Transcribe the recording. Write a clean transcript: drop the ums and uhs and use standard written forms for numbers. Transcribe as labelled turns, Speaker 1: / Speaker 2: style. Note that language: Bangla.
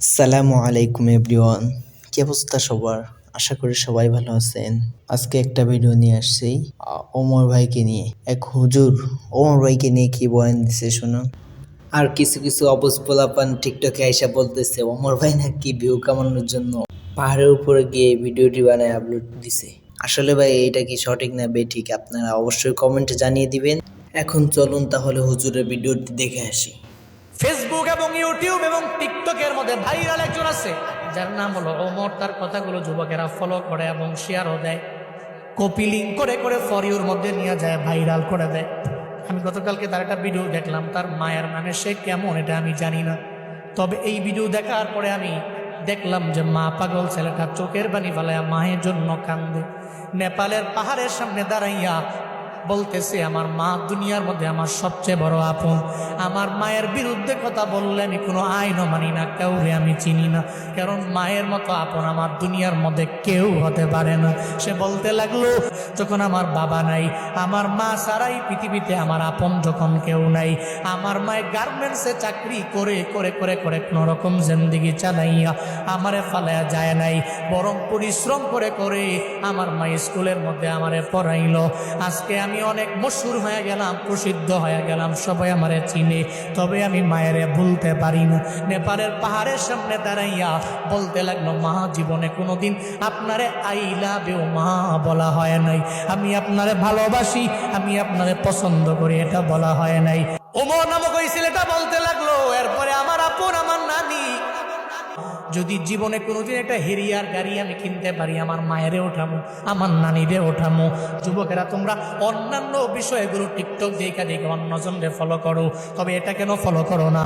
Speaker 1: আসসালামু আলাইকুম এভরিওয়ান, কি অবস্থা সবার? আশা করি সবাই ভালো আছেন। আজকে একটা ভিডিও নিয়ে আসছি ওমর ভাইকে নিয়ে। এক হুজুর ওমর ভাইকে নিয়ে কি বয়ান দিছে শুনুন। আর কিছু কিছু অবুঝ পোলাপান টিকটকে আইসা বলতেছে ওমর ভাই নাকি ভিউ কামানোর জন্য পাহাড়ের উপরে গিয়ে ভিডিওটি বানায় আপলোড দিছে। আসলে ভাই এটা কি সঠিক না বেঠিক আপনারা অবশ্যই কমেন্টে জানিয়ে দিবেন। এখন চলুন তাহলে হুজুরের ভিডিওটি দেখে আসি।
Speaker 2: ফেসবুক এবং ইউটিউব এবং টিকটকের মধ্যে ভাইরাল একজন আছে যার নাম হলো ওমর। তার কথাগুলো যুবকেরা ফলো করে এবং শেয়ারও দেয়, কপি লিঙ্ক করে করে ফর ইউর মধ্যে নিয়ে যায়, ভাইরাল করে দেয়। আমি গতকালকে তার একটা ভিডিও দেখলাম, তার মায়ের নামে সে কেমন এটা আমি জানি না, তবে এই ভিডিও দেখার পরে আমি দেখলাম যে মা পাগল ছেলেটা চোখের বানি ফালাইয়া মায়ের জন্য কান্দে। নেপালের পাহাড়ের সামনে দাঁড়াইয়া বলতেছে আমার মা দুনিয়ার মধ্যে আমার সবচেয়ে বড় আপন। আমার মায়ের বিরুদ্ধে কথা বললে আমি কোনো আইনও মানি না, কাউরে আমি চিনি না, কারণ মায়ের মতো আপন আমার দুনিয়ার মধ্যে কেউ হতে পারে না। সে বলতে লাগলো যখন আমার বাবা নাই, আমার মা ছাড়াই পৃথিবীতে আমার আপন যখন কেউ নাই, আমার মায়ের গার্মেন্টসে চাকরি করে করে করে করে কোনো রকম জিন্দেগি চালাইয়া আমারে ফালাইয়া যায় নাই, বরং পরিশ্রম করে করে আমার মা স্কুলের মধ্যে আমারে পড়াইলো। আজকে আমি অনেক মশহুর হয়ে গেলাম, প্রসিদ্ধ হয়ে গেলাম, সবাই আমারে চিনে, তবে আমি মায়েরে ভুলতে পারি না। নেপালের পাহাড়ের সামনে দাঁড়াইয়া বলতে লাগলো মা জীবনে কোনোদিন আপনারে আই লাভ ইউ মা বলা হয় নাই, আমি আপনারে ভালোবাসি, আমি আপনারে পছন্দ করি এটা বলা হয় নাই। ওমর নামক ওই ছেলেটা বলতে লাগলো এরপরে আমার আপন আমার নানি, যদি জীবনে কোনোদিন একটা হেরিয়ার গাড়ি আমি কিনতে পারি আমার মায়েরে ওঠামো, আমার নানিরে ওঠামো। যুবকেরা তোমরা অন্যান্য বিষয়গুলো টিকটক দেখা দেখে অন্যজনরে ফলো করো, তবে এটা কেন ফলো করো না?